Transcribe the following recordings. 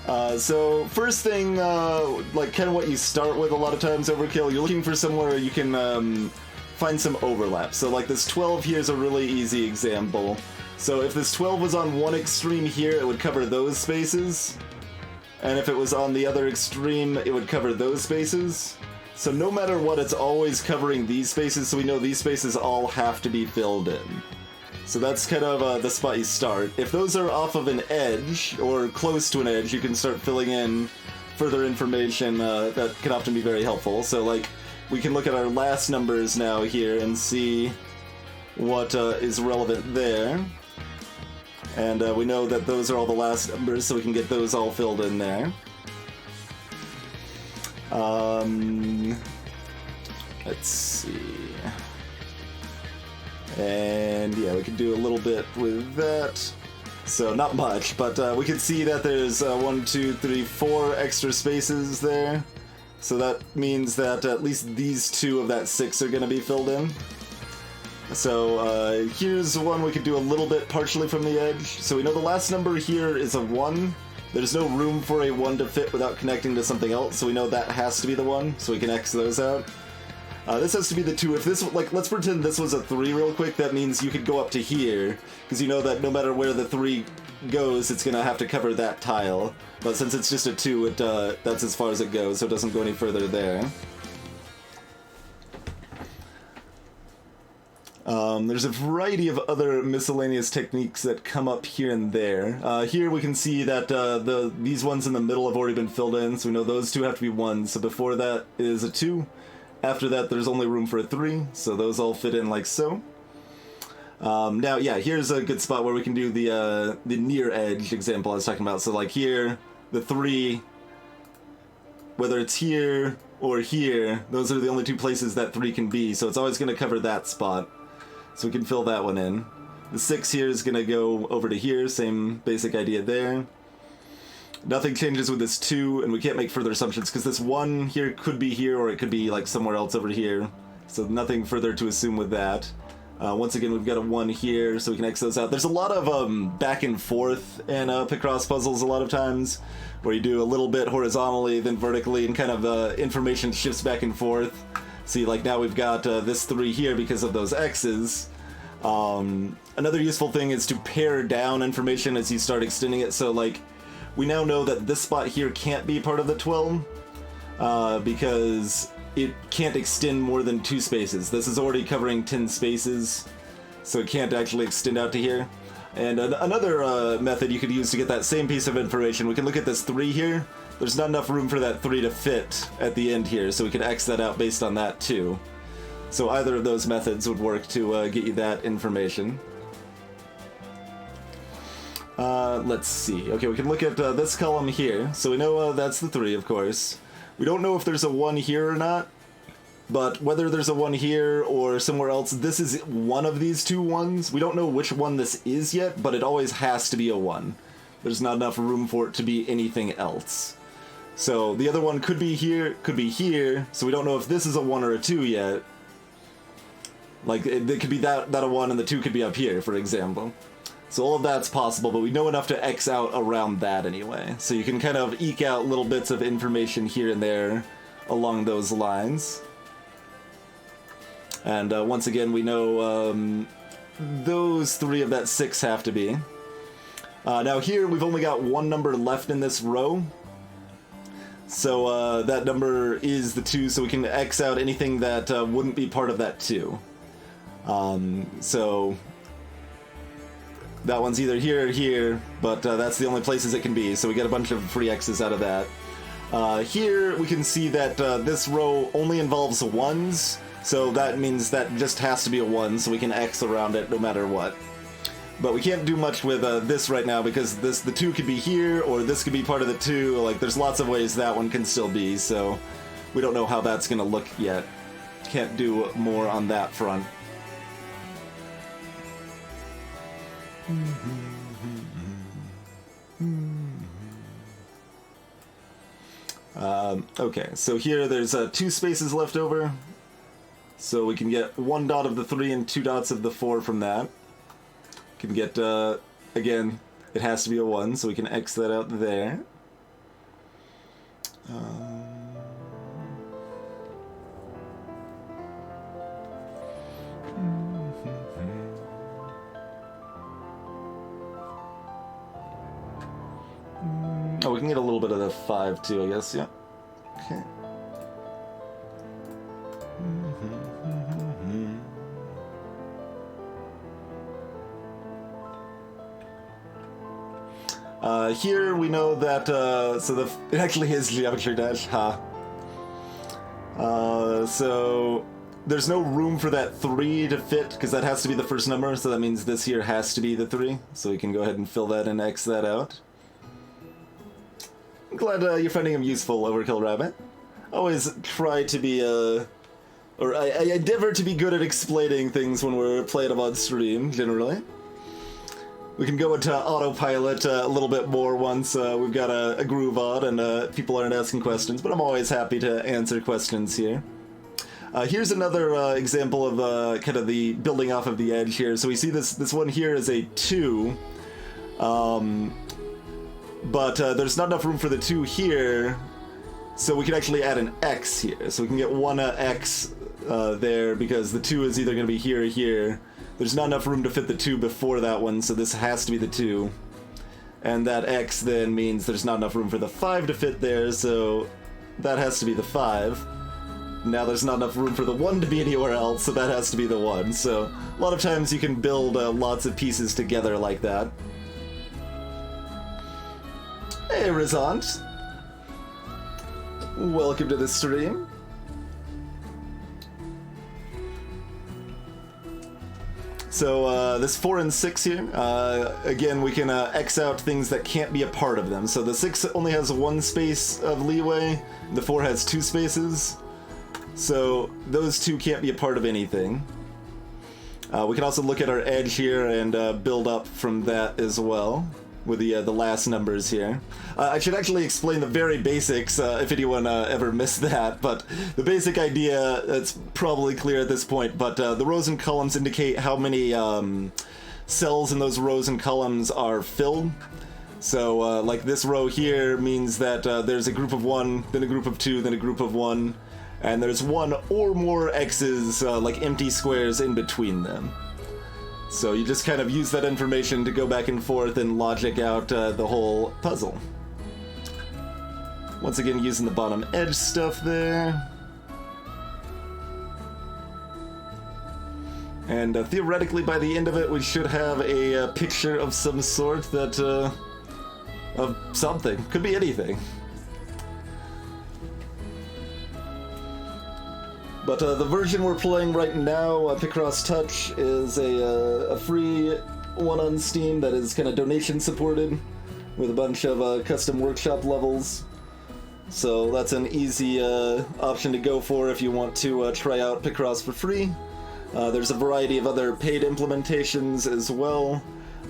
So first thing, like kind of what you start with a lot of times, Overkill, you're looking for somewhere you can find some overlap. So like this 12 here is a really easy example. So if this 12 was on one extreme here, it would cover those spaces. And if it was on the other extreme, it would cover those spaces. So no matter what, it's always covering these spaces, so we know these spaces all have to be filled in. So that's kind of the spot you start. If those are off of an edge, or close to an edge, you can start filling in further information that can often be very helpful. So like, we can look at our last numbers now here and see what is relevant there. And we know that those are all the last numbers, so we can get those all filled in there. Let's see. And yeah, we can do a little bit with that. So not much, but we can see that there's 1, 2, 3, 4 extra spaces there. So that means that at least these 2 of that 6 are going to be filled in. So here's one we could do a little bit partially from the edge. So we know the last number here is a 1. There's no room for a 1 to fit without connecting to something else, so we know that has to be the 1, so we can X those out. This has to be the 2. If this, like, let's pretend this was a 3 real quick, that means you could go up to here, because you know that no matter where the 3 goes, it's gonna have to cover that tile. But since it's just a 2, that's as far as it goes, so it doesn't go any further there. There's a variety of other miscellaneous techniques that come up here and there. Here we can see that these ones in the middle have already been filled in, so we know those 2 have to be 1. So before that is a 2. After that there's only room for a 3, so those all fit in like so. Now, yeah, here's a good spot where we can do the near edge example I was talking about. So like here, the 3, whether it's here or here, those are the only 2 places that 3 can be, so it's always going to cover that spot. So we can fill that one in. The 6 here is going to go over to here, same basic idea there. Nothing changes with this 2, and we can't make further assumptions, because this 1 here could be here, or it could be like somewhere else over here. So nothing further to assume with that. Once again, we've got a 1 here, so we can X those out. There's a lot of back and forth in Picross puzzles a lot of times, where you do a little bit horizontally, then vertically, and kind of information shifts back and forth. See, like now we've got this 3 here because of those X's. Another useful thing is to pare down information as you start extending it. So like, we now know that this spot here can't be part of the 12, because it can't extend more than 2 spaces. This is already covering 10 spaces, so it can't actually extend out to here. And another method you could use to get that same piece of information, we can look at this 3 here. There's not enough room for that 3 to fit at the end here, so we can X that out based on that too. So either of those methods would work to get you that information. Let's see. Okay, we can look at this column here. So we know that's the 3, of course. We don't know if there's a 1 here or not, but whether there's a 1 here or somewhere else, this is one of these 2 1s. We don't know which one this is yet, but it always has to be a 1. There's not enough room for it to be anything else. So the other one could be here, so we don't know if this is a 1 or a 2 yet. Like, it could be that a 1 and the 2 could be up here, for example. So all of that's possible, but we know enough to X out around that anyway. So you can kind of eke out little bits of information here and there along those lines. And once again, we know those 3 of that 6 have to be. Now here, we've only got 1 number left in this row. So that number is the 2, so we can X out anything that wouldn't be part of that 2. So that one's either here or here, but that's the only places it can be, so we get a bunch of free X's out of that. Here we can see that this row only involves 1s, so that means that just has to be a 1, so we can X around it no matter what. But we can't do much with this right now, because the 2 could be here, or this could be part of the 2, like there's lots of ways that one can still be, so we don't know how that's gonna look yet. Can't do more on that front. Okay, so here there's 2 spaces left over, so we can get 1 dot of the 3 and 2 dots of the 4 from that. Can get, again, it has to be a 1, so we can X that out there. Oh, we can get a little bit of the 5 too, I guess, yeah. Okay. Here we know that, it actually is geometry dash, ha. So there's no room for that 3 to fit, because that has to be the first number, so that means this here has to be the 3, so we can go ahead and fill that and X that out. I'm glad you're finding him useful, Overkill Rabbit. Always try to be, or I endeavor to be good at explaining things when we're playing them on stream, generally. We can go into autopilot a little bit more once we've got a groove on and people aren't asking questions, but I'm always happy to answer questions here. Here's another example of kind of the building off of the edge here. So we see this one here is a 2, but there's not enough room for the 2 here, so we can actually add an X here. So we can get one X there because the 2 is either going to be here or here. There's not enough room to fit the 2 before that one, so this has to be the 2. And that X then means there's not enough room for the 5 to fit there, so that has to be the 5. Now there's not enough room for the 1 to be anywhere else, so that has to be the 1. So a lot of times you can build lots of pieces together like that. Hey, Rizant. Welcome to the stream. So this 4 and 6 here, again, we can X out things that can't be a part of them. So the 6 only has 1 space of leeway, the 4 has 2 spaces. So those 2 can't be a part of anything. We can also look at our edge here and build up from that as well, with the last numbers here. I should actually explain the very basics if anyone ever missed that, but the basic idea, it's probably clear at this point, but the rows and columns indicate how many cells in those rows and columns are filled. So like this row here means that there's a group of 1, then a group of 2, then a group of 1, and there's 1 or more X's, like empty squares in between them. So you just kind of use that information to go back and forth and logic out the whole puzzle. Once again, using the bottom edge stuff there. And theoretically, by the end of it, we should have a picture of some sort that, of something. Could be anything. But the version we're playing right now, Picross Touch, is a free one on Steam that is kind of donation supported with a bunch of custom workshop levels. So that's an easy option to go for if you want to try out Picross for free. There's a variety of other paid implementations as well.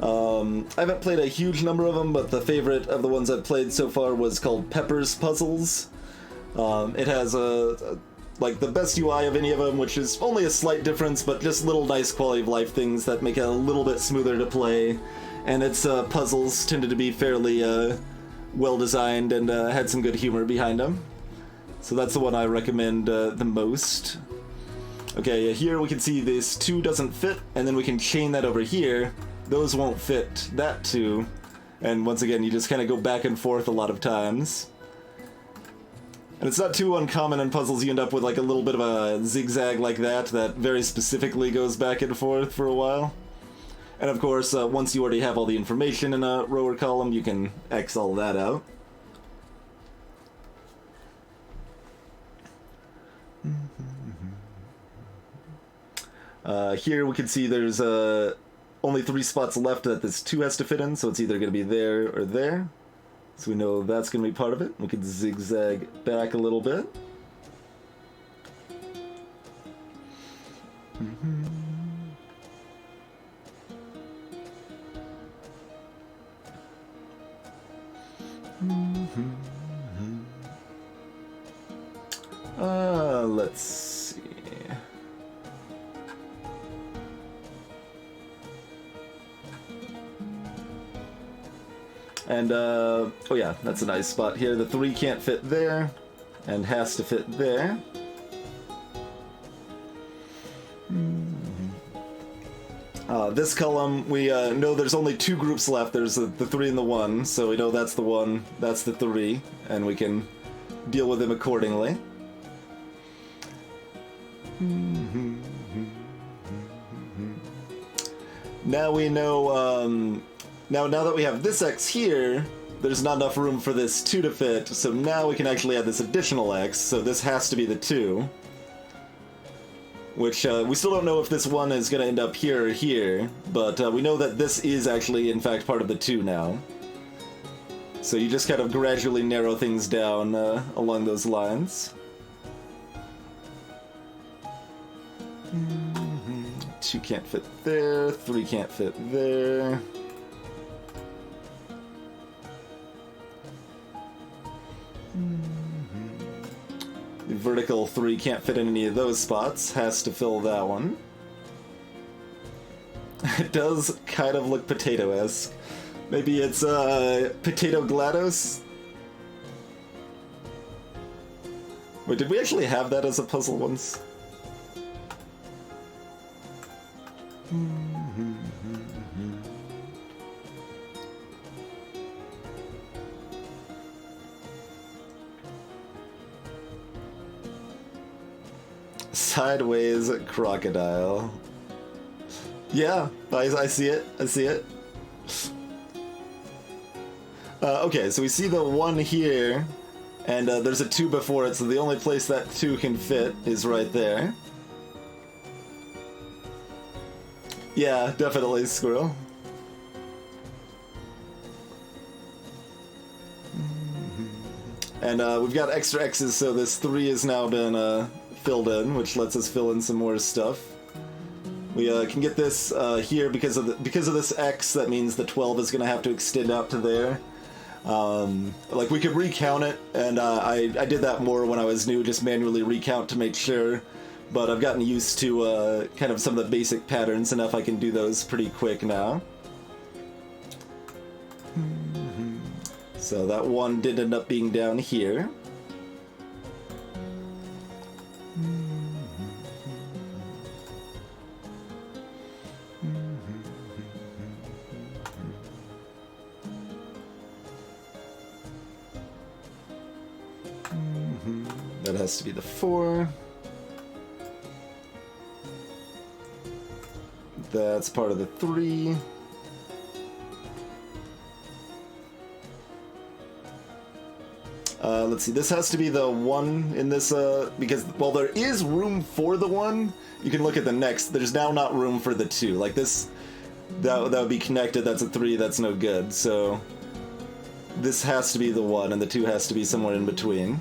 I haven't played a huge number of them, but the favorite of the ones I've played so far was called Pepper's Puzzles. It has like the best UI of any of them, which is only a slight difference, but just little nice quality of life things that make it a little bit smoother to play. And its puzzles tended to be fairly well designed and had some good humor behind them. So that's the one I recommend the most. Okay, here we can see this 2 doesn't fit, and then we can chain that over here. Those won't fit that 2. And once again, you just kind of go back and forth a lot of times. And it's not too uncommon in puzzles you end up with like a little bit of a zigzag like that very specifically goes back and forth for a while. And of course, once you already have all the information in a row or column, you can X all that out. Here we can see there's only 3 spots left that this 2 has to fit in, so it's either going to be there or there. So we know that's going to be part of it. We can zigzag back a little bit. Let's see. And, oh yeah, that's a nice spot here. The 3 can't fit there, and has to fit there. This column, we know there's only 2 groups left. There's the 3 and the 1, so we know that's the 1, that's the 3, and we can deal with them accordingly. Now we know, now that we have this X here, there's not enough room for this 2 to fit, so now we can actually add this additional X, so this has to be the 2. Which, we still don't know if this 1 is going to end up here or here, but we know that this is actually, in fact, part of the 2 now. So you just kind of gradually narrow things down along those lines. 2 can't fit there, 3 can't fit there. The vertical 3 can't fit in any of those spots, has to fill that one. It does kind of look potato-esque. Maybe it's Potato GLaDOS? Wait, did we actually have that as a puzzle once? Sideways crocodile. Yeah, I see it. I see it. Okay, so we see the 1 here, and there's a 2 before it, so the only place that 2 can fit is right there. Yeah, definitely, Squirrel. And we've got extra X's, so this 3 has now been filled in, which lets us fill in some more stuff. We can get this here because of this X. That means the 12 is going to have to extend out to there. Like, we could recount it, and I did that more when I was new, just manually recount to make sure. But I've gotten used to kind of some of the basic patterns enough I can do those pretty quick now. So that 1 did end up being down here. That has to be the 4. That's part of the 3. Let's see, this has to be the 1 in this, because while there is room for the 1, you can look at the next. There's now not room for the 2. Like this, that would be connected, that's a 3, that's no good. So this has to be the 1, and the 2 has to be somewhere in between.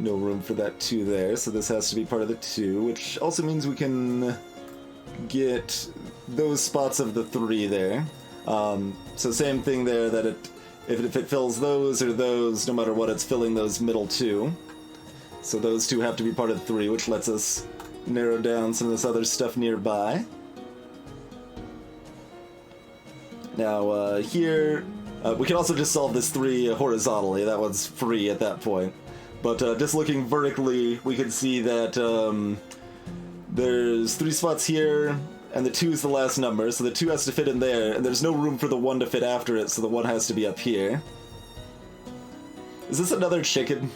No room for that 2 there, so this has to be part of the 2, which also means we can get those spots of the 3 there. So same thing there, that if it fills those or those, no matter what, it's filling those middle 2. So those 2 have to be part of the 3, which lets us narrow down some of this other stuff nearby. Now here, we can also just solve this 3 horizontally. That one's free at that point. But just looking vertically, we can see that there's 3 spots here, and the 2 is the last number, so the 2 has to fit in there, and there's no room for the 1 to fit after it, so the 1 has to be up here. Is this another chicken?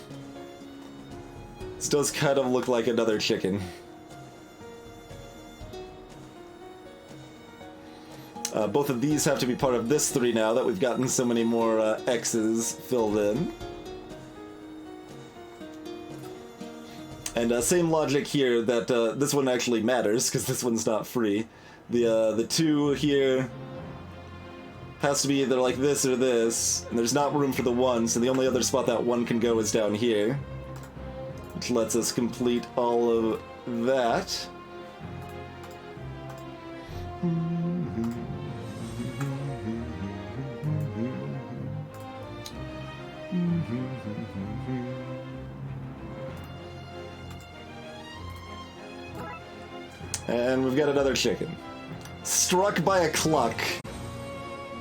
This does kind of look like another chicken. Both of these have to be part of this 3 now that we've gotten so many more X's filled in. And same logic here, that this one actually matters, because this one's not free. The 2 here has to be either like this or this, and there's not room for the 1, so the only other spot that 1 can go is down here. Which lets us complete all of that. And we've got another chicken. Struck by a cluck.